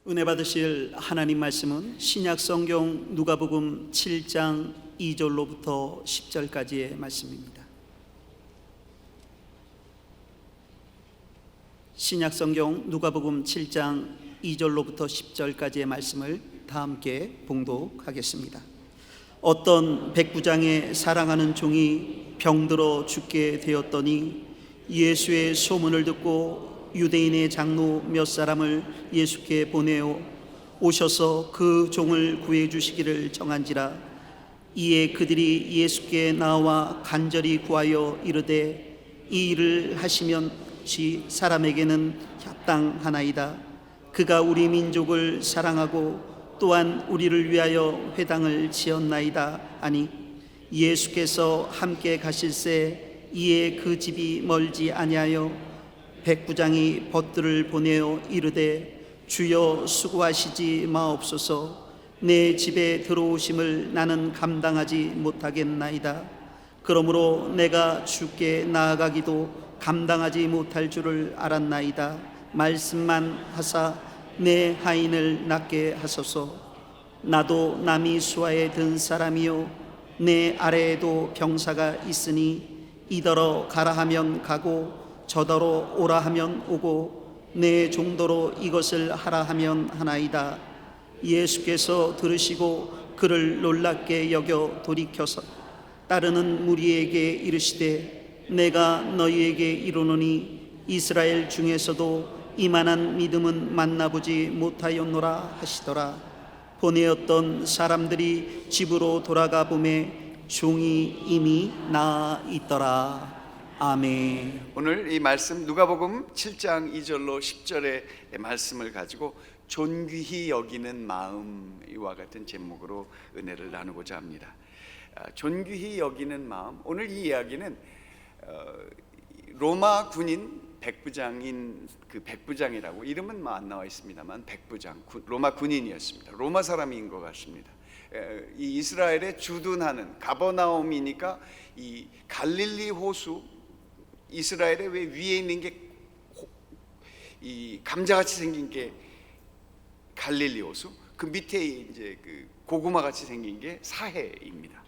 은혜 받으실 하나님 말씀은 신약 성경 누가복음 7장 2절로부터 10절까지의 말씀입니다. 신약 성경 누가복음 7장 2절로부터 10절까지의 말씀을 다 함께 봉독하겠습니다. 어떤 백부장의 사랑하는 종이 병들어 죽게 되었더니 예수의 소문을 듣고 유대인의 장로 몇 사람을 예수께 보내어 오셔서 그 종을 구해 주시기를 정한지라. 이에 그들이 예수께 나와 간절히 구하여 이르되 이 일을 하시면 사람에게는 합당하나이다. 그가 우리 민족을 사랑하고 또한 우리를 위하여 회당을 지었나이다 하니, 예수께서 함께 가실새 이에 그 집이 멀지 아니하여 백부장이 벗들을 보내어 이르되 주여 수고하시지 마옵소서. 내 집에 들어오심을 나는 감당하지 못하겠나이다. 그러므로 내가 주께 나아가기도 감당하지 못할 줄을 알았나이다. 말씀만 하사 내 하인을 낫게 하소서. 나도 남이 수하에 든 사람이요 내 아래에도 병사가 있으니 이더러 가라 하면 가고 저더러 오라 하면 오고 내 정도로 이것을 하라 하면 하나이다. 예수께서 들으시고 그를 놀랍게 여겨 돌이켜서 따르는 무리에게 이르시되 내가 너희에게 이르노니 이스라엘 중에서도 이만한 믿음은 만나보지 못하였노라 하시더라. 보내었던 사람들이 집으로 돌아가 보매 종이 이미 나아 있더라. 아멘. 오늘 이 말씀 누가복음 7장 2절로 10절의 말씀을 가지고 존귀히 여기는 마음이와 같은 제목으로 은혜를 나누고자 합니다. 존귀히 여기는 마음. 오늘 이 이야기는 로마 군인 백부장인 그 백부장이라고 이름은 안 나와 있습니다만 백부장, 로마 군인이었습니다. 로마 사람인 것 같습니다. 이 이스라엘에 주둔하는 가버나움이니까 이 갈릴리 호수, 이스라엘의 왜 위에 있는 게 이 감자같이 생긴 게 갈릴리 호수, 그 밑에 이제 그 고구마 같이 생긴 게 사해입니다.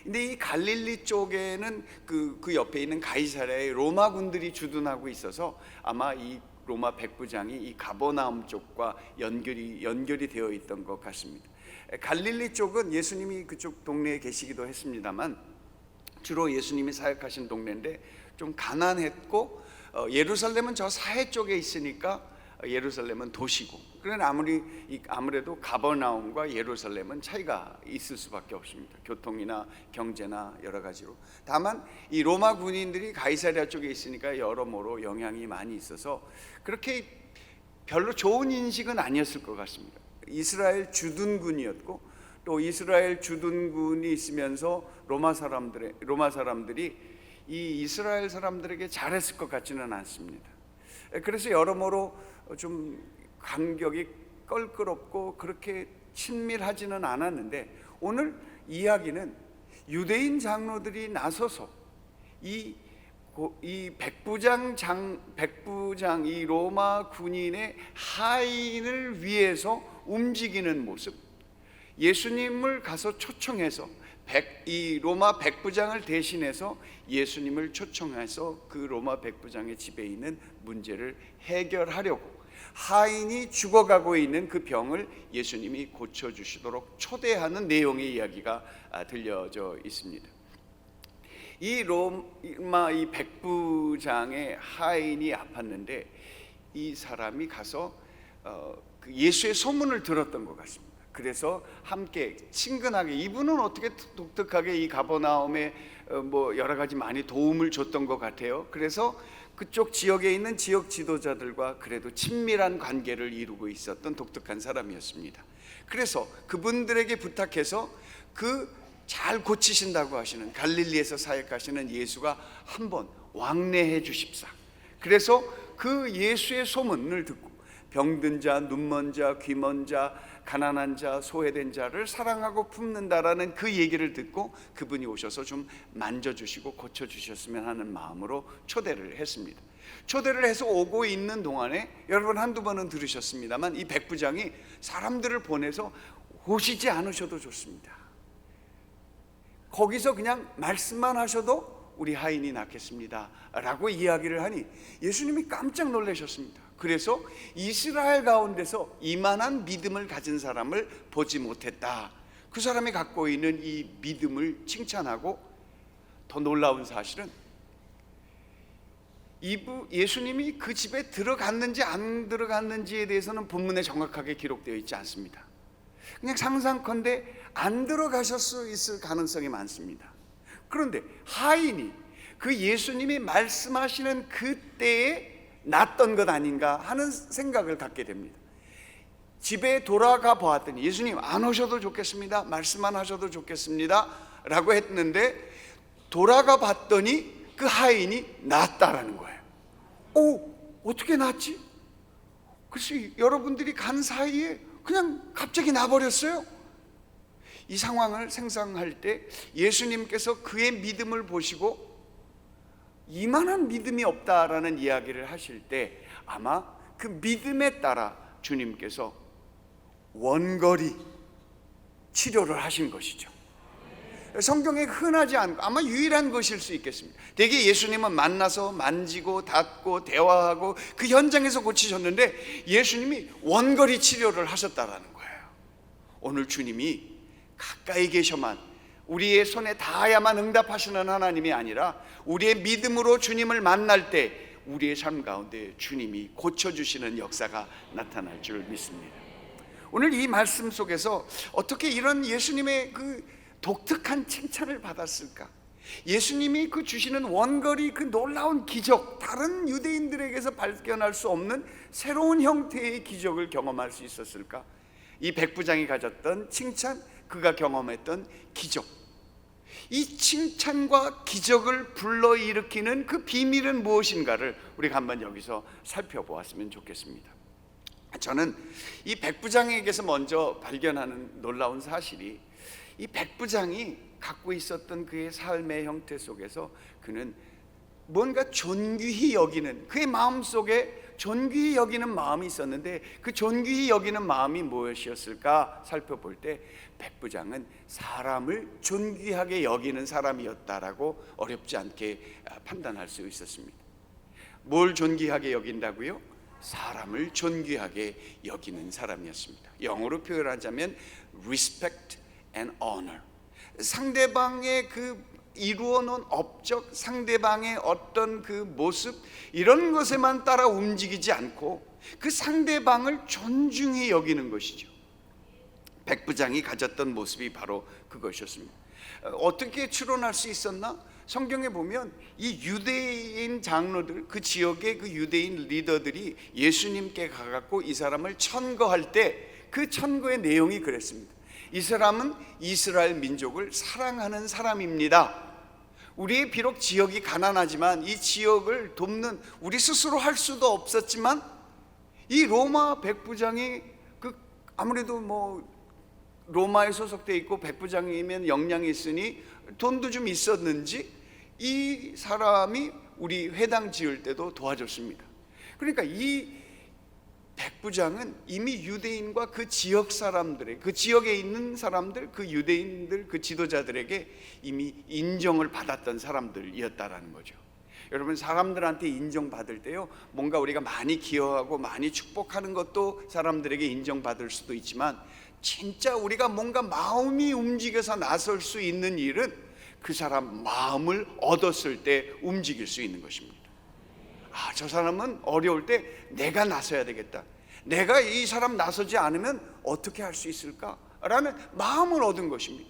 근데 이 갈릴리 쪽에는 그 옆에 있는 가이사랴의 로마 군들이 주둔하고 있어서 아마 이 로마 백부장이 이 가버나움 쪽과 연결이 되어 있던 것 같습니다. 갈릴리 쪽은 예수님이 그쪽 동네에 계시기도 했습니다만 주로 예수님이 사역하신 동네인데 좀 가난했고, 예루살렘은 저 사해 쪽에 있으니까 예루살렘은 도시고, 그러나 아무래도 가버나움과 예루살렘은 차이가 있을 수밖에 없습니다. 교통이나 경제나 여러 가지로. 다만 이 로마 군인들이 가이사랴 쪽에 있으니까 여러모로 영향이 많이 있어서 그렇게 별로 좋은 인식은 아니었을 것 같습니다. 이스라엘 주둔군이었고, 또 이스라엘 주둔군이 있으면서 로마 사람들이 이 이스라엘 사람들에게 잘했을 것 같지는 않습니다. 그래서 여러모로 좀 간격이 껄끄럽고 그렇게 친밀하지는 않았는데, 오늘 이야기는 유대인 장로들이 나서서 이 백부장 이 로마 군인의 하인을 위해서 움직이는 모습, 예수님을 가서 초청해서 이 로마 백부장을 대신해서 예수님을 초청해서 그 로마 백부장의 집에 있는 문제를 해결하려고 하인이 죽어가고 있는 그 병을 예수님이 고쳐주시도록 초대하는 내용의 이야기가 들려져 있습니다. 이 로마 이 백부장의 하인이 아팠는데 이 사람이 가서 그 예수의 소문을 들었던 것 같습니다. 그래서 함께 친근하게, 이분은 어떻게 독특하게 이 가버나움에 뭐 여러 가지 많이 도움을 줬던 것 같아요. 그래서 그쪽 지역에 있는 지역 지도자들과 그래도 친밀한 관계를 이루고 있었던 독특한 사람이었습니다. 그래서 그분들에게 부탁해서 그 잘 고치신다고 하시는 갈릴리에서 사역하시는 예수가 한번 왕래해 주십사. 그래서 그 예수의 소문을 듣고 병든 자, 눈먼 자, 귀먼 자, 가난한 자, 소외된 자를 사랑하고 품는다라는 그 얘기를 듣고 그분이 오셔서 좀 만져주시고 고쳐주셨으면 하는 마음으로 초대를 했습니다. 초대를 해서 오고 있는 동안에 여러분 한두 번은 들으셨습니다만 이 백부장이 사람들을 보내서 오시지 않으셔도 좋습니다. 거기서 그냥 말씀만 하셔도 우리 하인이 낫겠습니다 라고 이야기를 하니 예수님이 깜짝 놀라셨습니다. 그래서 이스라엘 가운데서 이만한 믿음을 가진 사람을 보지 못했다. 그 사람이 갖고 있는 이 믿음을 칭찬하고, 더 놀라운 사실은 예수님이 그 집에 들어갔는지 안 들어갔는지에 대해서는 본문에 정확하게 기록되어 있지 않습니다. 그냥 상상컨대 안 들어가실 수 있을 가능성이 많습니다. 그런데 하인이 그 예수님이 말씀하시는 그때에 났던 것 아닌가 하는 생각을 갖게 됩니다. 집에 돌아가 보았더니 예수님 안 오셔도 좋겠습니다, 말씀만 하셔도 좋겠습니다 라고 했는데, 돌아가 봤더니 그 하인이 낫다라는 거예요. 어떻게 낫지? 글쎄 여러분들이 간 사이에 그냥 갑자기 나버렸어요. 이 상황을 생각할 때 예수님께서 그의 믿음을 보시고 이만한 믿음이 없다라는 이야기를 하실 때 아마 그 믿음에 따라 주님께서 원거리 치료를 하신 것이죠. 성경에 흔하지 않고 아마 유일한 것일 수 있겠습니다. 대개 예수님은 만나서 만지고 닿고 대화하고 그 현장에서 고치셨는데 예수님이 원거리 치료를 하셨다라는 거예요. 오늘 주님이 가까이 계셔만 우리의 손에 닿아야만 응답하시는 하나님이 아니라 우리의 믿음으로 주님을 만날 때 우리의 삶 가운데 주님이 고쳐주시는 역사가 나타날 줄 믿습니다. 오늘 이 말씀 속에서 어떻게 이런 예수님의 그 독특한 칭찬을 받았을까? 예수님이 그 주시는 원거리 그 놀라운 기적, 다른 유대인들에게서 발견할 수 없는 새로운 형태의 기적을 경험할 수 있었을까? 이 백부장이 가졌던 칭찬, 그가 경험했던 기적, 이 칭찬과 기적을 불러일으키는 그 비밀은 무엇인가를 우리가 한번 여기서 살펴보았으면 좋겠습니다. 저는 이 백부장에게서 먼저 발견하는 놀라운 사실이, 이 백부장이 갖고 있었던 그의 삶의 형태 속에서 그는 뭔가 존귀히 여기는, 그의 마음속에 존귀히 여기는 마음이 있었는데 그 존귀히 여기는 마음이 무엇이었을까 살펴볼 때 백부장은 사람을 존귀하게 여기는 사람이었다라고 어렵지 않게 판단할 수 있었습니다. 뭘 존귀하게 여긴다고요? 사람을 존귀하게 여기는 사람이었습니다. 영어로 표현하자면 respect and honor. 상대방의 그 이루어 놓은 업적, 상대방의 어떤 그 모습, 이런 것에만 따라 움직이지 않고 그 상대방을 존중히 여기는 것이죠. 백부장이 가졌던 모습이 바로 그것이었습니다. 어떻게 추론할 수 있었나? 성경에 보면 이 유대인 장로들, 그 지역의 그 유대인 리더들이 예수님께 가갖고 이 사람을 천거할 때 그 천거의 내용이 그랬습니다. 이 사람은 이스라엘 민족을 사랑하는 사람입니다. 우리의 비록 지역이 가난하지만 이 지역을 돕는 우리 스스로 할 수도 없었지만 이 로마 백부장이 아무래도 뭐 로마에 소속돼 있고 백부장이면 역량이 있으니 돈도 좀 있었는지 이 사람이 우리 회당 지을 때도 도와줬습니다. 그러니까 이 백부장은 이미 유대인과 그 지역 사람들의, 그 지역에 있는 사람들, 그 유대인들, 그 지도자들에게 이미 인정을 받았던 사람들이었다라는 거죠. 여러분, 사람들한테 인정받을 때요, 뭔가 우리가 많이 기여하고 많이 축복하는 것도 사람들에게 인정받을 수도 있지만 진짜 우리가 뭔가 마음이 움직여서 나설 수 있는 일은 그 사람 마음을 얻었을 때 움직일 수 있는 것입니다. 저 사람은 어려울 때 내가 나서야 되겠다, 내가 이 사람 나서지 않으면 어떻게 할 수 있을까? 라는 마음을 얻은 것입니다.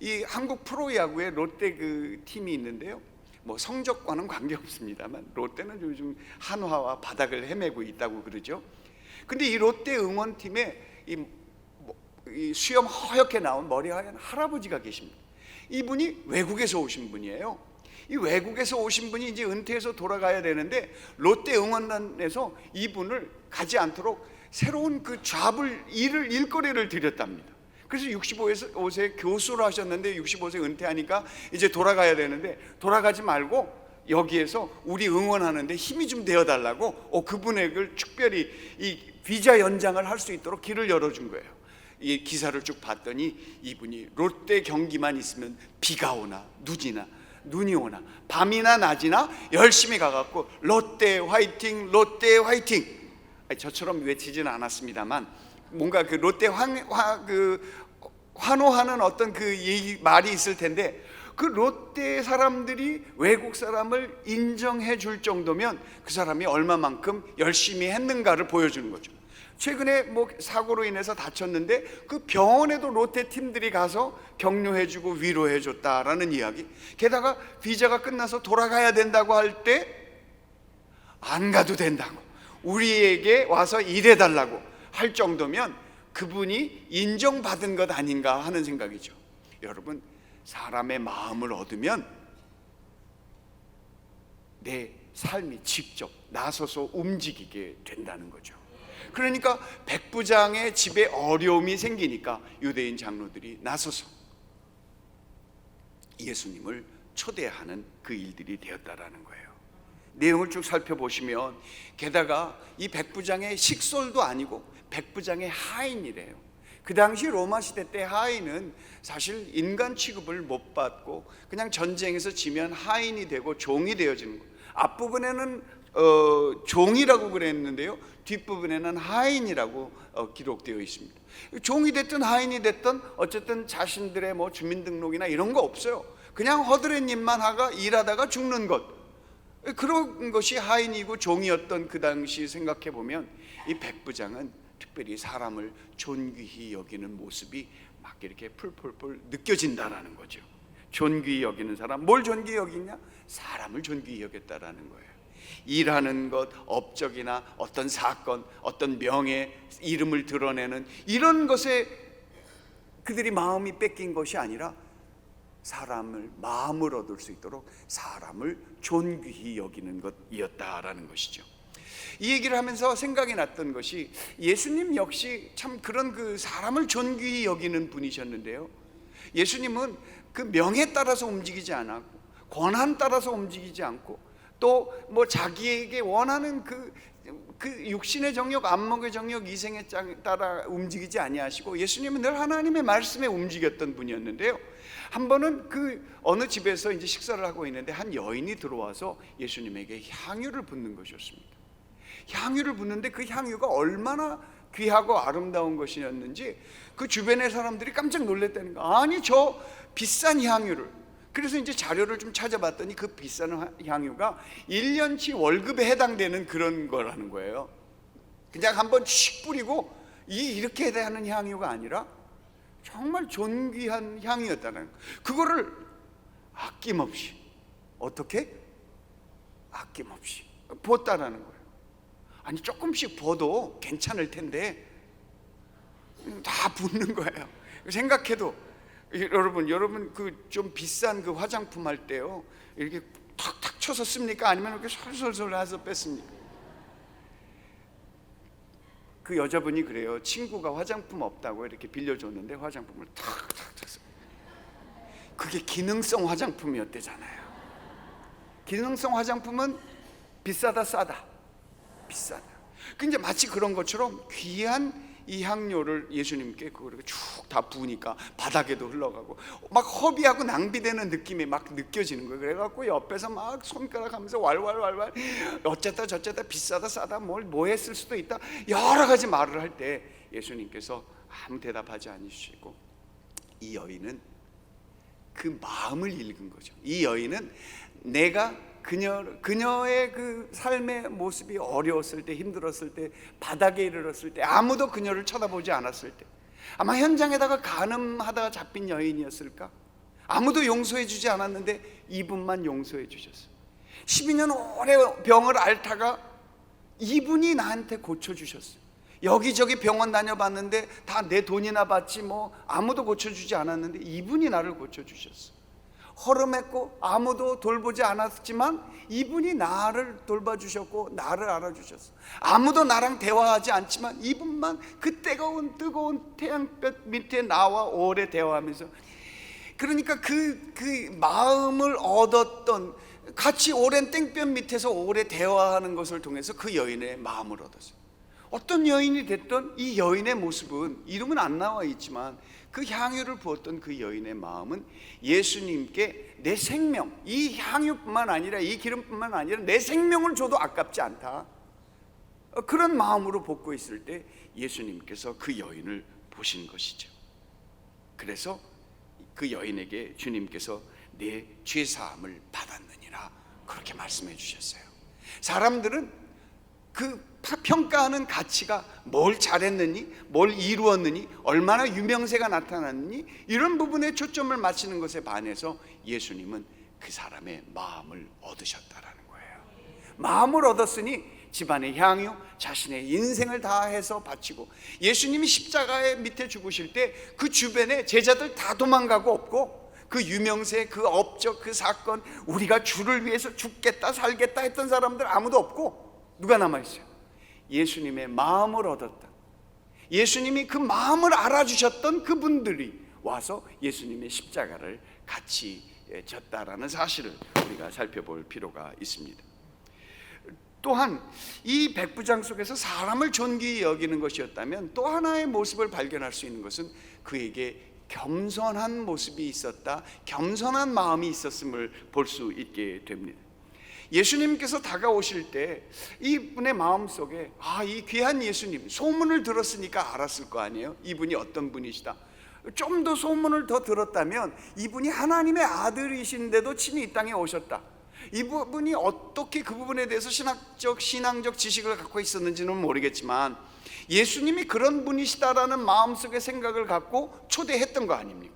이 한국 프로야구에 롯데 그 팀이 있는데요, 뭐 성적과는 관계없습니다만 롯데는 요즘 한화와 바닥을 헤매고 있다고 그러죠. 근데 이 롯데 응원팀에 이 수염 허옇게 나온 머리 하얀 할아버지가 계십니다. 이분이 외국에서 오신 분이에요. 이 외국에서 오신 분이 이제 은퇴해서 돌아가야 되는데 롯데 응원단에서 이분을 가지 않도록 새로운 그 일거리를 드렸답니다. 그래서 65세 교수를 하셨는데 65세 은퇴하니까 이제 돌아가야 되는데 돌아가지 말고 여기에서 우리 응원하는데 힘이 좀 되어달라고 그분에게 특별히 이 비자 연장을 할 수 있도록 길을 열어준 거예요. 이 기사를 쭉 봤더니 이분이 롯데 경기만 있으면 비가 오나 눈이 오나 밤이나 낮이나 열심히 가갖고 롯데 화이팅, 롯데 화이팅. 저처럼 외치지는 않았습니다만 뭔가 그 롯데 환호하는 어떤 그 말이 있을 텐데, 그 롯데 사람들이 외국 사람을 인정해 줄 정도면 그 사람이 얼마만큼 열심히 했는가를 보여주는 거죠. 최근에 뭐 사고로 인해서 다쳤는데 그 병원에도 롯데 팀들이 가서 격려해주고 위로해줬다라는 이야기. 게다가 비자가 끝나서 돌아가야 된다고 할 때 안 가도 된다고, 우리에게 와서 일해달라고 할 정도면 그분이 인정받은 것 아닌가 하는 생각이죠. 여러분, 사람의 마음을 얻으면 내 삶이 직접 나서서 움직이게 된다는 거죠. 그러니까 백부장의 집에 어려움이 생기니까 유대인 장로들이 나서서 예수님을 초대하는 그 일들이 되었다라는 거예요. 내용을 쭉 살펴보시면 게다가 이 백부장의 식솔도 아니고 백부장의 하인이래요. 그 당시 로마 시대 때 하인은 사실 인간 취급을 못 받고 그냥 전쟁에서 지면 하인이 되고 종이 되어지는 거예요. 앞부분에는 종이라고 그랬는데요, 뒷부분에는 하인이라고 기록되어 있습니다. 종이 됐든 하인이 됐든 어쨌든 자신들의 뭐 주민등록이나 이런 거 없어요. 그냥 허드렛 일만 하가 일하다가 죽는 것, 그런 것이 하인이고 종이었던 그 당시 생각해 보면 이 백부장은 특별히 사람을 존귀히 여기는 모습이 막 이렇게 풀풀풀 느껴진다라는 거죠. 존귀히 여기는 사람, 뭘 존귀히 여기냐? 사람을 존귀히 여겼다라는 거예요. 일하는 것, 업적이나 어떤 사건, 어떤 명예, 이름을 드러내는 이런 것에 그들이 마음이 뺏긴 것이 아니라 사람을 마음을 얻을 수 있도록 사람을 존귀히 여기는 것이었다라는 것이죠. 이 얘기를 하면서 생각이 났던 것이 예수님 역시 참 그런 그 사람을 존귀히 여기는 분이셨는데요, 예수님은 그 명에 따라서 움직이지 않았고 권한 따라서 움직이지 않고 또 뭐 자기에게 원하는 그 육신의 정욕, 안목의 정욕, 이생의 짱 따라 움직이지 아니하시고 예수님은 늘 하나님의 말씀에 움직였던 분이었는데요, 한 번은 그 어느 집에서 이제 식사를 하고 있는데 한 여인이 들어와서 예수님에게 향유를 붓는 것이었습니다. 향유를 붓는데 그 향유가 얼마나 귀하고 아름다운 것이었는지 그 주변의 사람들이 깜짝 놀랐다는 거. 아니, 저 비싼 향유를. 그래서 이제 자료를 좀 찾아봤더니 그 비싼 향유가 1년치 월급에 해당되는 그런 거라는 거예요. 그냥 한번 씩 뿌리고 이렇게 되는 향유가 아니라 정말 존귀한 향이었다는 거. 그거를 아낌없이, 어떻게? 아낌없이 부었다라는 거예요. 아니, 조금씩 부어도 괜찮을 텐데 다 붓는 거예요. 생각해도 여러분 그 좀 비싼 그 화장품 할 때요, 이렇게 탁탁 쳐서 씁니까? 아니면 이렇게 솔솔솔 해서 뺐습니까? 그 여자분이 그래요. 친구가 화장품 없다고 이렇게 빌려줬는데 화장품을 탁탁 쳐서, 그게 기능성 화장품이었대잖아요. 기능성 화장품은 비싸다 싸다? 비싸다. 근데 마치 그런 것처럼 귀한 이 향료를 예수님께 그걸 쭉 다 부으니까 바닥에도 흘러가고 막 허비하고 낭비되는 느낌이 막 느껴지는 거예요. 그래갖고 옆에서 막 손가락 하면서 왈왈왈왈 어쨌다 저쨌다 비싸다 싸다 뭐 했을 수도 있다 여러 가지 말을 할 때 예수님께서 아무 대답하지 않으시고 이 여인은 그 마음을 읽은 거죠. 이 여인은 내가 그녀의 그 삶의 모습이 어려웠을 때, 힘들었을 때, 바닥에 이르렀을 때, 아무도 그녀를 쳐다보지 않았을 때, 아마 현장에다가 간음하다가 잡힌 여인이었을까? 아무도 용서해 주지 않았는데 이분만 용서해 주셨어요. 12년 오래 병을 앓다가 이분이 나한테 고쳐주셨어요. 여기저기 병원 다녀봤는데 다 내 돈이나 받지 뭐 아무도 고쳐주지 않았는데 이분이 나를 고쳐주셨어요. 허름했고 아무도 돌보지 않았지만 이분이 나를 돌봐주셨고 나를 알아주셨어. 아무도 나랑 대화하지 않지만 이분만 그 뜨거운 태양볕 밑에 나와 오래 대화하면서, 그러니까 그 마음을 얻었던 같이 오랜 땡볕 밑에서 오래 대화하는 것을 통해서 그 여인의 마음을 얻었어요. 어떤 여인이 됐던 이 여인의 모습은 이름은 안 나와 있지만 그 향유를 부었던 그 여인의 마음은 예수님께 내 생명, 이 향유뿐만 아니라 이 기름뿐만 아니라 내 생명을 줘도 아깝지 않다, 그런 마음으로 볶고 있을 때 예수님께서 그 여인을 보신 것이죠. 그래서 그 여인에게 주님께서 내 죄사함을 받았느니라 그렇게 말씀해 주셨어요. 사람들은 그 평가하는 가치가 뭘 잘했느니, 뭘 이루었느니, 얼마나 유명세가 나타났느니, 이런 부분에 초점을 맞추는 것에 반해서 예수님은 그 사람의 마음을 얻으셨다라는 거예요. 마음을 얻었으니 집안의 향유, 자신의 인생을 다해서 바치고, 예수님이 십자가의 밑에 죽으실 때 그 주변에 제자들 다 도망가고 없고, 그 유명세, 그 업적, 그 사건, 우리가 주를 위해서 죽겠다 살겠다 했던 사람들 아무도 없고 누가 남아있어요? 예수님의 마음을 얻었다, 예수님이 그 마음을 알아주셨던 그분들이 와서 예수님의 십자가를 같이 졌다라는 사실을 우리가 살펴볼 필요가 있습니다. 또한 이 백부장 속에서 사람을 존귀히 여기는 것이었다면 또 하나의 모습을 발견할 수 있는 것은 그에게 겸손한 모습이 있었다, 겸손한 마음이 있었음을 볼 수 있게 됩니다. 예수님께서 다가오실 때 이분의 마음속에 이 귀한 예수님, 소문을 들었으니까 알았을 거 아니에요. 이분이 어떤 분이시다. 좀 더 소문을 더 들었다면 이분이 하나님의 아들이신데도 친히 이 땅에 오셨다, 이분이 어떻게 그 부분에 대해서 신앙적 지식을 갖고 있었는지는 모르겠지만 예수님이 그런 분이시다라는 마음속의 생각을 갖고 초대했던 거 아닙니까?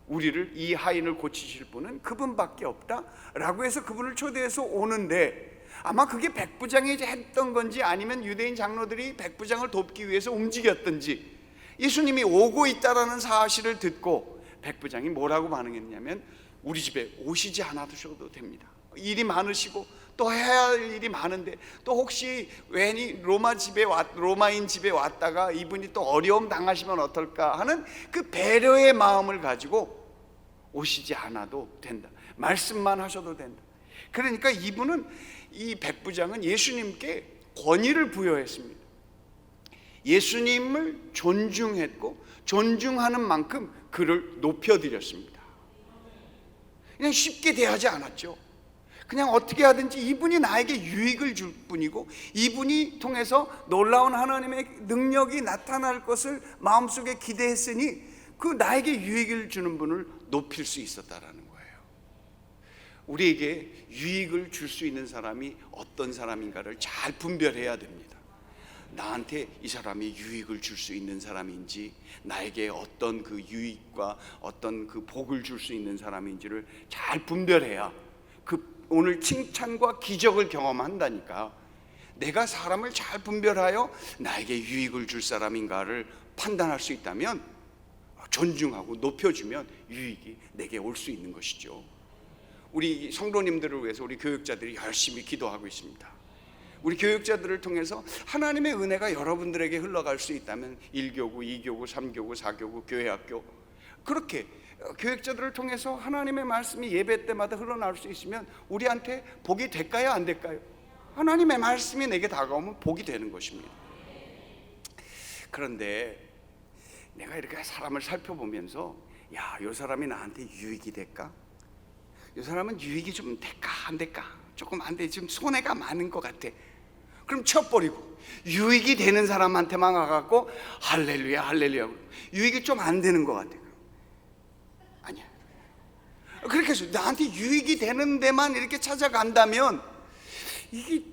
우리를, 이 하인을 고치실 분은 그분밖에 없다라고 해서 그분을 초대해서 오는데, 아마 그게 백부장이 했던 건지 아니면 유대인 장로들이 백부장을 돕기 위해서 움직였던지, 예수님이 오고 있다라는 사실을 듣고 백부장이 뭐라고 반응했냐면, 우리 집에 오시지 않아주셔도 됩니다. 일이 많으시고 또 해야 할 일이 많은데, 또 혹시 괜히 로마인 집에 왔다가 이분이 또 어려움 당하시면 어떨까 하는 그 배려의 마음을 가지고 오시지 않아도 된다, 말씀만 하셔도 된다. 그러니까 이 백부장은 예수님께 권위를 부여했습니다. 예수님을 존중했고 존중하는 만큼 그를 높여드렸습니다. 그냥 쉽게 대하지 않았죠. 그냥 어떻게 하든지 이분이 나에게 유익을 줄 뿐이고, 이분이 통해서 놀라운 하나님의 능력이 나타날 것을 마음속에 기대했으니 그 나에게 유익을 주는 분을 높일 수 있었다라는 거예요. 우리에게 유익을 줄 수 있는 사람이 어떤 사람인가를 잘 분별해야 됩니다. 나한테 이 사람이 유익을 줄 수 있는 사람인지, 나에게 어떤 그 유익과 어떤 그 복을 줄 수 있는 사람인지를 잘 분별해야 오늘 칭찬과 기적을 경험한다니까. 내가 사람을 잘 분별하여 나에게 유익을 줄 사람인가를 판단할 수 있다면, 존중하고 높여주면 유익이 내게 올 수 있는 것이죠. 우리 성도님들을 위해서 우리 교육자들이 열심히 기도하고 있습니다. 우리 교육자들을 통해서 하나님의 은혜가 여러분들에게 흘러갈 수 있다면 1교구, 2교구, 3교구, 4교구, 교회학교, 그렇게 교육자들을 통해서 하나님의 말씀이 예배 때마다 흘러나올 수 있으면 우리한테 복이 될까요, 안 될까요? 하나님의 말씀이 내게 다가오면 복이 되는 것입니다. 그런데 내가 이렇게 사람을 살펴보면서, 야, 이 사람이 나한테 유익이 될까? 이 사람은 유익이 좀 될까 안 될까? 조금 안 돼, 지금 손해가 많은 것 같아. 그럼 쳐버리고 유익이 되는 사람한테만 가갖고 할렐루야 할렐루야. 유익이 좀 안 되는 것 같아. 아니야. 그렇게 해서 나한테 유익이 되는 데만 이렇게 찾아간다면 이게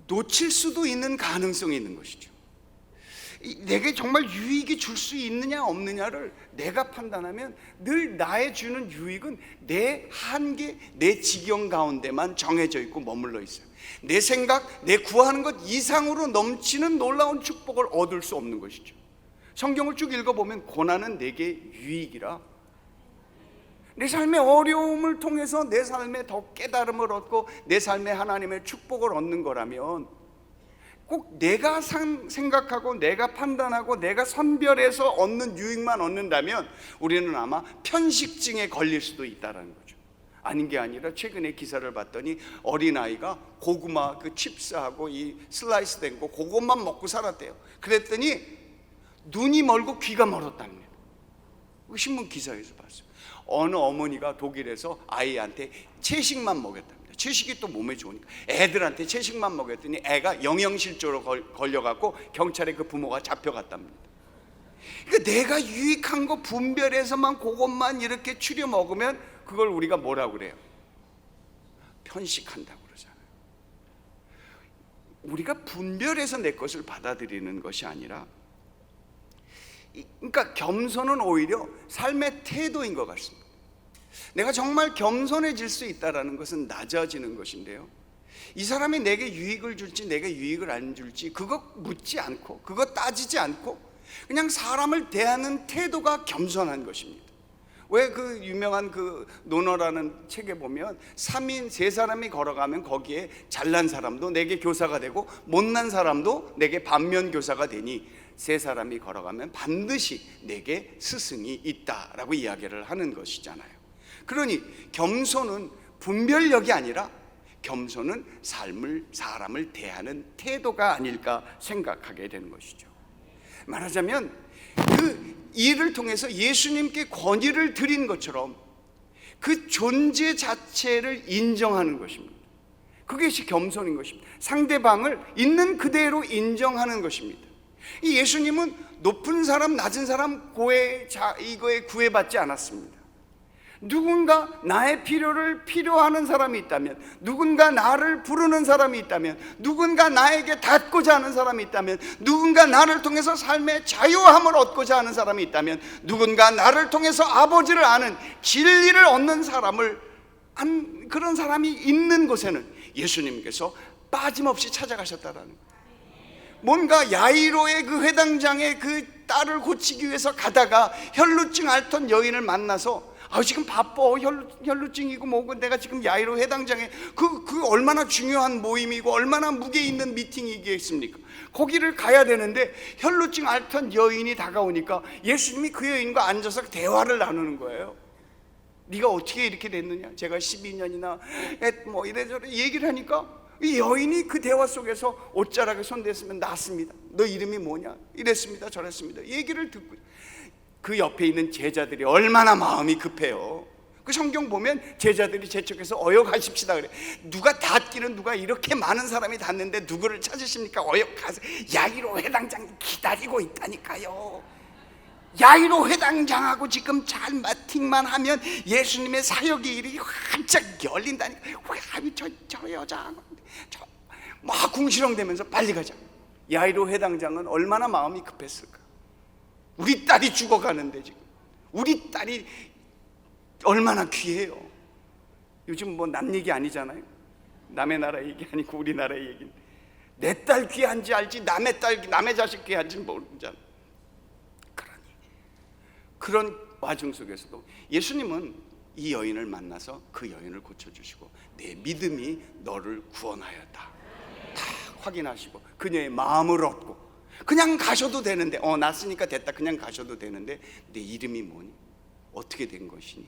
놓칠 수도 있는 가능성이 있는 것이죠. 내게 정말 유익이 줄 수 있느냐 없느냐를 내가 판단하면 늘 나의 주는 유익은 내 한계, 내 지경 가운데만 정해져 있고 머물러 있어요. 내 생각, 내 구하는 것 이상으로 넘치는 놀라운 축복을 얻을 수 없는 것이죠. 성경을 쭉 읽어보면 고난은 내게 유익이라, 내 삶의 어려움을 통해서 내 삶에 더 깨달음을 얻고 내 삶에 하나님의 축복을 얻는 거라면, 꼭 내가 생각하고 내가 판단하고 내가 선별해서 얻는 유익만 얻는다면 우리는 아마 편식증에 걸릴 수도 있다는 거죠. 아닌 게 아니라 최근에 기사를 봤더니 어린아이가 고구마 그 칩스하고 이 슬라이스 된 거 그것만 먹고 살았대요. 그랬더니 눈이 멀고 귀가 멀었답니다. 신문 기사에서 봤어요. 어느 어머니가 독일에서 아이한테 채식만 먹였답니다. 채식이 또 몸에 좋으니까 애들한테 채식만 먹였더니 애가 영양실조로 걸려갖고 경찰에 그 부모가 잡혀갔답니다. 그러니까 내가 유익한 거 분별해서만 그것만 이렇게 추려 먹으면 그걸 우리가 뭐라고 그래요? 편식한다고 그러잖아요. 우리가 분별해서 내 것을 받아들이는 것이 아니라, 그러니까 겸손은 오히려 삶의 태도인 것 같습니다. 내가 정말 겸손해질 수 있다는 것은 낮아지는 것인데요, 이 사람이 내게 유익을 줄지 내게 유익을 안 줄지 그거 묻지 않고 그거 따지지 않고 그냥 사람을 대하는 태도가 겸손한 것입니다. 왜 그 유명한 그 논어라는 책에 보면 3인 3사람이 걸어가면 거기에 잘난 사람도 내게 교사가 되고 못난 사람도 내게 반면 교사가 되니 3사람이 걸어가면 반드시 내게 스승이 있다라고 이야기를 하는 것이잖아요. 그러니 겸손은 분별력이 아니라 겸손은 사람을 대하는 태도가 아닐까 생각하게 되는 것이죠. 말하자면 그 일을 통해서 예수님께 권위를 드린 것처럼 그 존재 자체를 인정하는 것입니다. 그것이 겸손인 것입니다. 상대방을 있는 그대로 인정하는 것입니다. 이 예수님은 높은 사람 낮은 사람 이거에 구애받지 않았습니다. 누군가 나의 필요를 필요하는 사람이 있다면, 누군가 나를 부르는 사람이 있다면, 누군가 나에게 닿고자 하는 사람이 있다면, 누군가 나를 통해서 삶의 자유함을 얻고자 하는 사람이 있다면, 누군가 나를 통해서 아버지를 아는 진리를 얻는 그런 사람이 있는 곳에는 예수님께서 빠짐없이 찾아가셨다라는 거예요. 뭔가 야이로의 그 회당장에 그 딸을 고치기 위해서 가다가 혈루증 앓던 여인을 만나서 지금 바빠, 혈루증이고 뭐고 내가 지금 야이로 회당장에 그 얼마나 중요한 모임이고 얼마나 무게 있는 미팅이겠습니까? 거기를 가야 되는데 혈루증 앓던 여인이 다가오니까 예수님이 그 여인과 앉아서 대화를 나누는 거예요. 네가 어떻게 이렇게 됐느냐? 제가 12년이나 뭐 이래저래 얘기를 하니까 이 여인이 그 대화 속에서 옷자락에 손댔으면 낫습니다. 너 이름이 뭐냐? 이랬습니다, 저랬습니다. 얘기를 듣고 그 옆에 있는 제자들이 얼마나 마음이 급해요. 그 성경 보면 제자들이 재촉해서 어여가십시다 그래. 누가 닿기는 누가 이렇게 많은 사람이 닿는데 누구를 찾으십니까? 어여가서 야이로 회당장 기다리고 있다니까요. 야이로 회당장하고 지금 잘 마팅만 하면 예수님의 사역의 일이 활짝 열린다니까. 저 여자 막 궁시렁대면서 빨리 가자. 야이로 회당장은 얼마나 마음이 급했을까? 우리 딸이 죽어가는데 지금 우리 딸이 얼마나 귀해요. 요즘 뭐 남 얘기 아니잖아요. 남의 나라 얘기 아니고 우리나라 얘기. 내 딸 귀한지 알지 남의 자식 귀한지 모르잖아. 그런 와중 속에서도 예수님은 이 여인을 만나서 그 여인을 고쳐주시고 내 믿음이 너를 구원하였다 다 확인하시고 그녀의 마음을 얻고 그냥 가셔도 되는데 났으니까 됐다 그냥 가셔도 되는데 내 이름이 뭐니? 어떻게 된 것이니?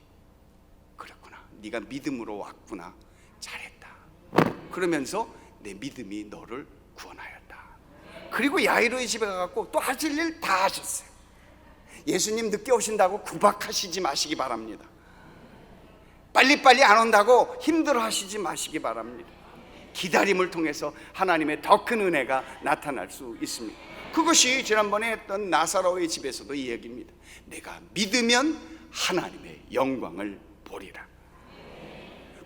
그렇구나, 네가 믿음으로 왔구나, 잘했다. 그러면서 내 믿음이 너를 구원하였다. 그리고 야이로의 집에 가서 또 하실 일 다 하셨어요. 예수님 늦게 오신다고 구박하시지 마시기 바랍니다. 빨리빨리 안 온다고 힘들어하시지 마시기 바랍니다. 기다림을 통해서 하나님의 더 큰 은혜가 나타날 수 있습니다. 그것이 지난번에 했던 나사로의 집에서도 이 얘기입니다. 내가 믿으면 하나님의 영광을 보리라.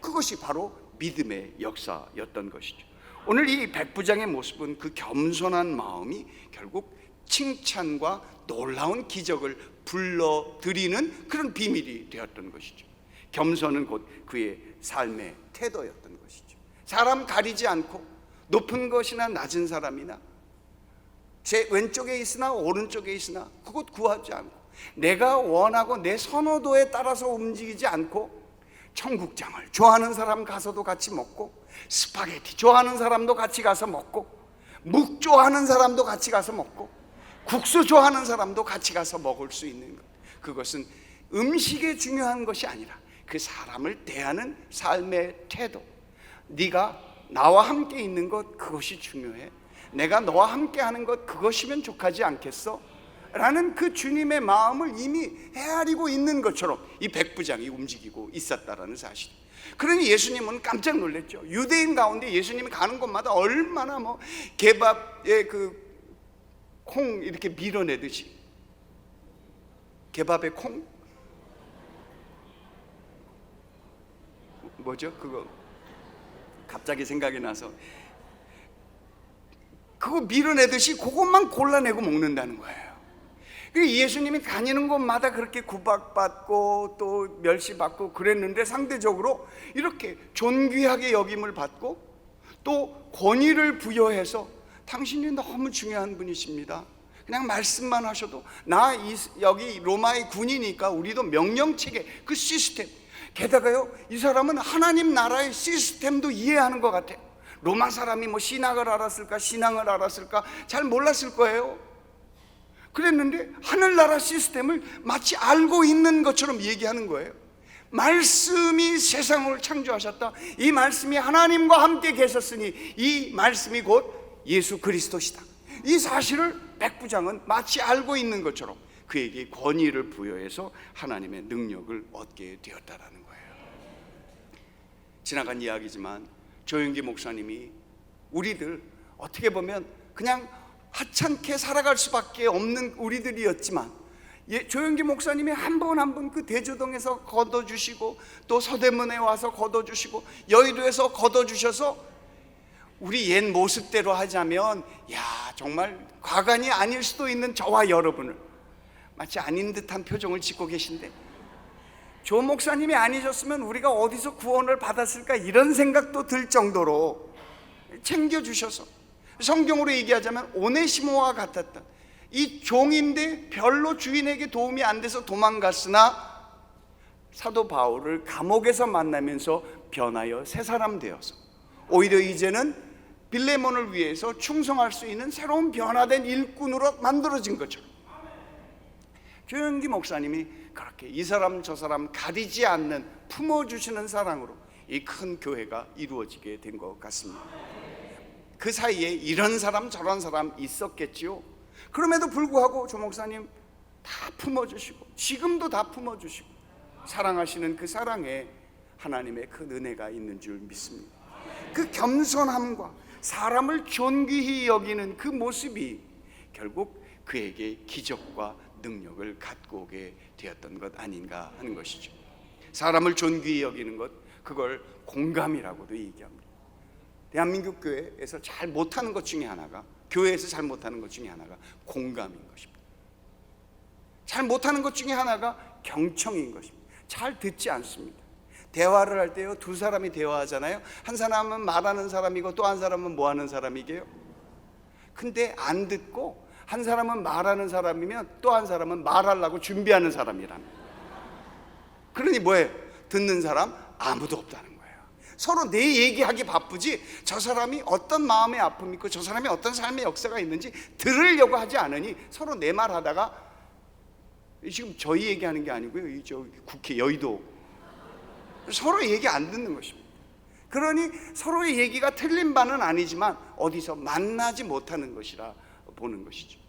그것이 바로 믿음의 역사였던 것이죠. 오늘 이 백부장의 모습은 그 겸손한 마음이 결국 칭찬과 놀라운 기적을 불러들이는 그런 비밀이 되었던 것이죠. 겸손은 곧 그의 삶의 태도였던 것이죠. 사람 가리지 않고 높은 것이나 낮은 사람이나 제 왼쪽에 있으나 오른쪽에 있으나 그것 구하지 않고 내가 원하고 내 선호도에 따라서 움직이지 않고 청국장을 좋아하는 사람 가서도 같이 먹고 스파게티 좋아하는 사람도 같이 가서 먹고 묵 좋아하는 사람도 같이 가서 먹고 국수 좋아하는 사람도 같이 가서 먹을 수 있는 것, 그것은 음식이 중요한 것이 아니라 그 사람을 대하는 삶의 태도, 네가 나와 함께 있는 것, 그것이 중요해. 내가 너와 함께 하는 것, 그것이면 족하지 않겠어? 라는 그 주님의 마음을 이미 헤아리고 있는 것처럼 이 백부장이 움직이고 있었다라는 사실. 그러니 예수님은 깜짝 놀랐죠. 유대인 가운데 예수님이 가는 곳마다 얼마나 개밥에 그 콩 이렇게 밀어내듯이, 개밥에 콩? 뭐죠? 그거 갑자기 생각이 나서 그거 밀어내듯이 그것만 골라내고 먹는다는 거예요. 예수님이 다니는 곳마다 그렇게 구박받고 또 멸시받고 그랬는데 상대적으로 이렇게 존귀하게 여김을 받고 또 권위를 부여해서 당신이 너무 중요한 분이십니다. 그냥 말씀만 하셔도 여기 로마의 군이니까 우리도 명령체계 그 시스템, 게다가요 이 사람은 하나님 나라의 시스템도 이해하는 것 같아요. 로마 사람이 신학을 알았을까 신앙을 알았을까 잘 몰랐을 거예요. 그랬는데 하늘나라 시스템을 마치 알고 있는 것처럼 얘기하는 거예요. 말씀이 세상을 창조하셨다. 이 말씀이 하나님과 함께 계셨으니 이 말씀이 곧 예수 그리스도시다. 이 사실을 백부장은 마치 알고 있는 것처럼 그에게 권위를 부여해서 하나님의 능력을 얻게 되었다라는 거예요. 지나간 이야기지만 조영기 목사님이 우리들 어떻게 보면 그냥 하찮게 살아갈 수밖에 없는 우리들이었지만 조영기 목사님이 한 번 한 번 그 대조동에서 걷어주시고 또 서대문에 와서 걷어주시고 여의도에서 걷어주셔서 우리 옛 모습대로 하자면 정말 과간이 아닐 수도 있는 저와 여러분을 마치 아닌 듯한 표정을 짓고 계신데, 조 목사님이 아니셨으면 우리가 어디서 구원을 받았을까 이런 생각도 들 정도로 챙겨주셔서, 성경으로 얘기하자면 오네시모와 같았던 이 종인데 별로 주인에게 도움이 안 돼서 도망갔으나 사도 바울을 감옥에서 만나면서 변하여 새 사람 되어서 오히려 이제는 빌레몬을 위해서 충성할 수 있는 새로운 변화된 일꾼으로 만들어진 것처럼 조영기 목사님이 그렇게 이 사람 저 사람 가리지 않는 품어주시는 사랑으로 이 큰 교회가 이루어지게 된 것 같습니다. 그 사이에 이런 사람 저런 사람 있었겠지요. 그럼에도 불구하고 조 목사님 다 품어주시고 지금도 다 품어주시고 사랑하시는 그 사랑에 하나님의 그 은혜가 있는 줄 믿습니다. 그 겸손함과 사람을 존귀히 여기는 그 모습이 결국 그에게 기적과 능력을 갖고 오게 되었던 것 아닌가 하는 것이죠. 사람을 존귀히 여기는 것, 그걸 공감이라고도 얘기합니다. 대한민국 교회에서 잘 못하는 것 중에 하나가, 교회에서 잘 못하는 것 중에 하나가 공감인 것입니다. 잘 못하는 것 중에 하나가 경청인 것입니다. 잘 듣지 않습니다. 대화를 할 때요, 두 사람이 대화하잖아요. 한 사람은 말하는 사람이고 또 한 사람은 뭐 하는 사람이게요? 근데 안 듣고 한 사람은 말하는 사람이면 또 한 사람은 말하려고 준비하는 사람이랍니다. 그러니 뭐예요? 듣는 사람 아무도 없다는 거예요. 서로 내 얘기하기 바쁘지 저 사람이 어떤 마음의 아픔이 있고 저 사람이 어떤 삶의 역사가 있는지 들으려고 하지 않으니 서로 내 말 하다가, 지금 저희 얘기하는 게 아니고요, 저 국회 여의도 서로 얘기 안 듣는 것입니다. 그러니 서로의 얘기가 틀린 바는 아니지만 어디서 만나지 못하는 것이라 보는 것이죠.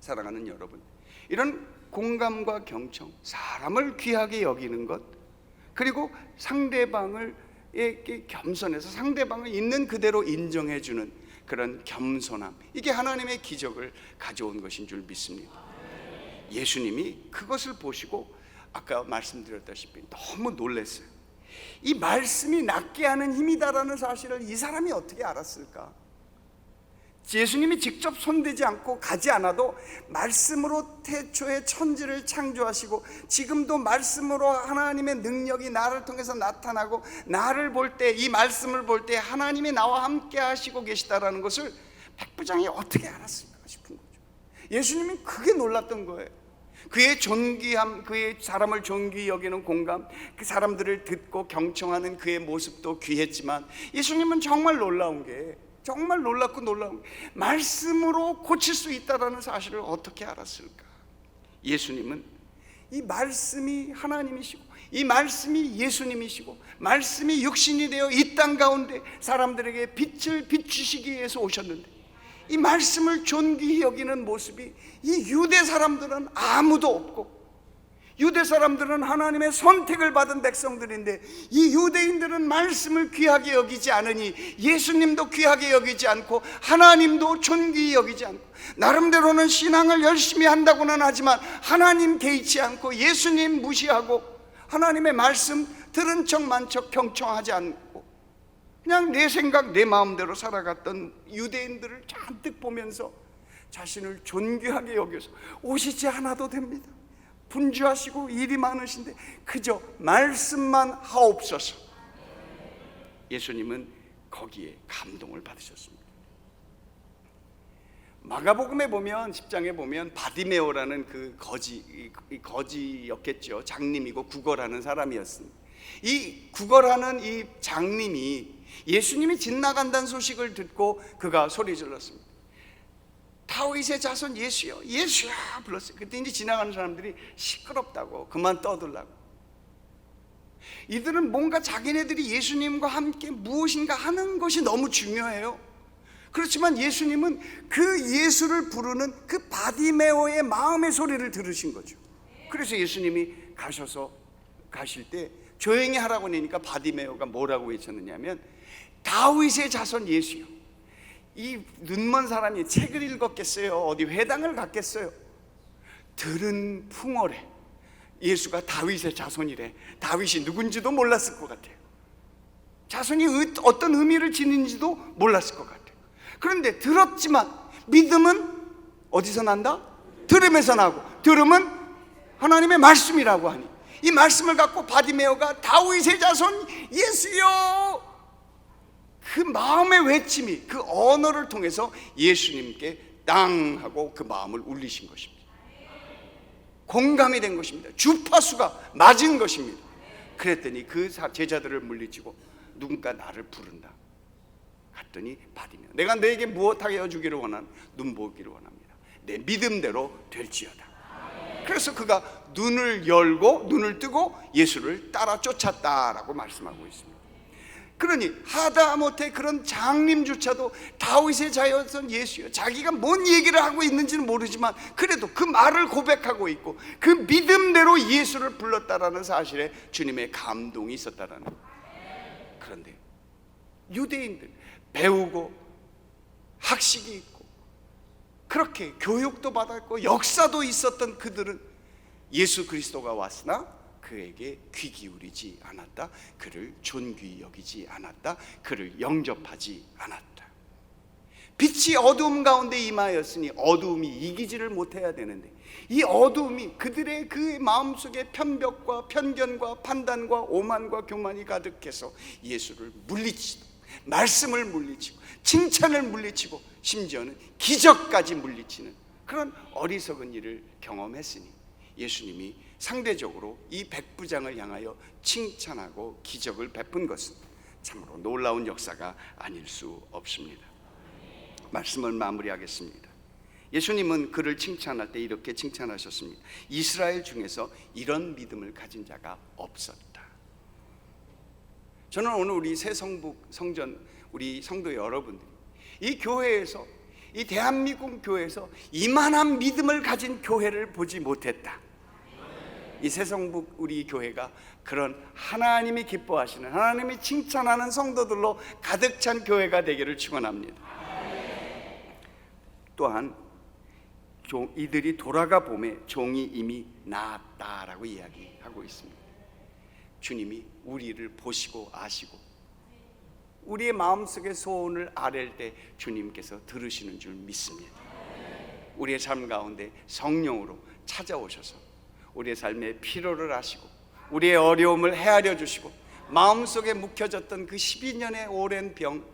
사랑하는 여러분, 이런 공감과 경청, 사람을 귀하게 여기는 것, 그리고 상대방을 겸손해서 상대방을 있는 그대로 인정해주는 그런 겸손함, 이게 하나님의 기적을 가져온 것인 줄 믿습니다. 예수님이 그것을 보시고 아까 말씀드렸다시피 너무 놀랐어요. 이 말씀이 낫게 하는 힘이다라는 사실을 이 사람이 어떻게 알았을까? 예수님이 직접 손대지 않고 가지 않아도 말씀으로 태초에 천지를 창조하시고 지금도 말씀으로 하나님의 능력이 나를 통해서 나타나고 나를 볼 때, 이 말씀을 볼 때 하나님이 나와 함께 하시고 계시다라는 것을 백부장이 어떻게 알았을까 싶은 거죠. 예수님이 그게 놀랐던 거예요. 그의 존귀함, 그의 사람을 존귀히 여기는 공감, 그 사람들을 듣고 경청하는 그의 모습도 귀했지만 예수님은 정말 놀라운 게, 정말 놀랍고 놀라운 게 말씀으로 고칠 수 있다는 사실을 어떻게 알았을까? 예수님은 이 말씀이 하나님이시고 이 말씀이 예수님이시고 말씀이 육신이 되어 이 땅 가운데 사람들에게 빛을 비추시기 위해서 오셨는데, 이 말씀을 존귀히 여기는 모습이 이 유대 사람들은 아무도 없고, 유대 사람들은 하나님의 선택을 받은 백성들인데 이 유대인들은 말씀을 귀하게 여기지 않으니 예수님도 귀하게 여기지 않고 하나님도 존귀히 여기지 않고, 나름대로는 신앙을 열심히 한다고는 하지만 하나님 개의치 않고 예수님 무시하고 하나님의 말씀 들은 척 만척 경청하지 않고 그냥 내 생각 내 마음대로 살아갔던 유대인들을 잔뜩 보면서 자신을 존귀하게 여겨서 오시지 않아도 됩니다, 분주하시고 일이 많으신데 그저 말씀만 하옵소서. 예수님은 거기에 감동을 받으셨습니다. 마가복음에 보면 10장에 보면 바디메오라는 그 거지였겠죠. 장님이고 구걸하는 사람이었습니다. 이 구걸하는 이 장님이 예수님이 집 나간다는 소식을 듣고 그가 소리 질렀습니다. 다윗의 자손 예수여, 예수야 불렀어요. 그때 이제 지나가는 사람들이 시끄럽다고 그만 떠들라고. 이들은 뭔가 자기네들이 예수님과 함께 무엇인가 하는 것이 너무 중요해요. 그렇지만 예수님은 그 예수를 부르는 그 바디메오의 마음의 소리를 들으신 거죠. 그래서 예수님이 가실 때 조용히 하라고 하니까 바디메오가 뭐라고 외쳤느냐면 다윗의 자손 예수요. 이 눈먼 사람이 책을 읽었겠어요? 어디 회당을 갔겠어요? 들은 풍월에 예수가 다윗의 자손이래. 다윗이 누군지도 몰랐을 것 같아요. 자손이 어떤 의미를 지니는지도 몰랐을 것 같아요. 그런데 들었지만 믿음은 어디서 난다? 들음에서 나고, 들음은 하나님의 말씀이라고 하니 이 말씀을 갖고 바디메오가 다윗의 자손 예수요, 그 마음의 외침이 그 언어를 통해서 예수님께 땅 하고 그 마음을 울리신 것입니다. 공감이 된 것입니다. 주파수가 맞은 것입니다. 그랬더니 그 제자들을 물리치고 누군가 나를 부른다 갔더니 바디메오, 내가 너에게 무엇하게 해주기를 원하는? 눈 보기를 원합니다. 내 믿음대로 될지어다. 그래서 그가 눈을 열고 눈을 뜨고 예수를 따라 쫓았다라고 말씀하고 있습니다. 그러니 하다못해 그런 장님조차도 다윗의 자손 예수요, 자기가 뭔 얘기를 하고 있는지는 모르지만 그래도 그 말을 고백하고 있고 그 믿음대로 예수를 불렀다라는 사실에 주님의 감동이 있었다라는 거예요. 그런데 유대인들, 배우고 학식이 있고 그렇게 교육도 받았고 역사도 있었던 그들은 예수 그리스도가 왔으나 그에게 귀 기울이지 않았다. 그를 존귀히 여기지 않았다. 그를 영접하지 않았다. 빛이 어두움 가운데 임하였으니 어두움이 이기지를 못해야 되는데 이 어두움이 그들의 그 마음속에 편벽과 편견과 판단과 오만과 교만이 가득해서 예수를 물리치고 말씀을 물리치고 칭찬을 물리치고 심지어는 기적까지 물리치는 그런 어리석은 일을 경험했으니 예수님이 상대적으로 이 백부장을 향하여 칭찬하고 기적을 베푼 것은 참으로 놀라운 역사가 아닐 수 없습니다. 말씀을 마무리하겠습니다. 예수님은 그를 칭찬할 때 이렇게 칭찬하셨습니다. 이스라엘 중에서 이런 믿음을 가진 자가 없었다. 저는 오늘 우리 새성북 성전 우리 성도 여러분들이 이 교회에서, 이 대한민국 교회에서 이만한 믿음을 가진 교회를 보지 못했다. 이 새성북 우리 교회가 그런 하나님이 기뻐하시는, 하나님이 칭찬하는 성도들로 가득 찬 교회가 되기를 축원합니다. 또한 이들이 돌아가 보매 종이 이미 나았다라고 이야기하고 있습니다. 주님이 우리를 보시고 아시고 우리의 마음속의 소원을 아랠 때 주님께서 들으시는 줄 믿습니다. 우리의 삶 가운데 성령으로 찾아오셔서 우리의 삶의 피로를 아시고 우리의 어려움을 헤아려 주시고 마음속에 묵혀졌던 그 12년의 오랜 병,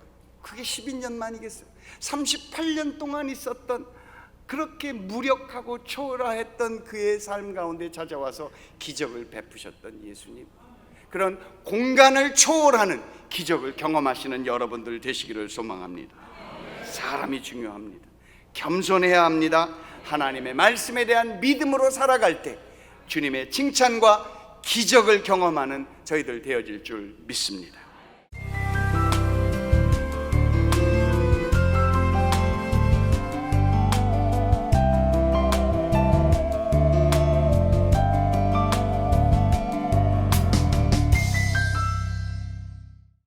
그게 12년만이겠어요? 38년 동안 있었던 그렇게 무력하고 초라했던 그의 삶 가운데 찾아와서 기적을 베푸셨던 예수님, 그런 공간을 초월하는 기적을 경험하시는 여러분들 되시기를 소망합니다. 사람이 중요합니다. 겸손해야 합니다. 하나님의 말씀에 대한 믿음으로 살아갈 때 주님의 칭찬과 기적을 경험하는 저희들 되어질 줄 믿습니다.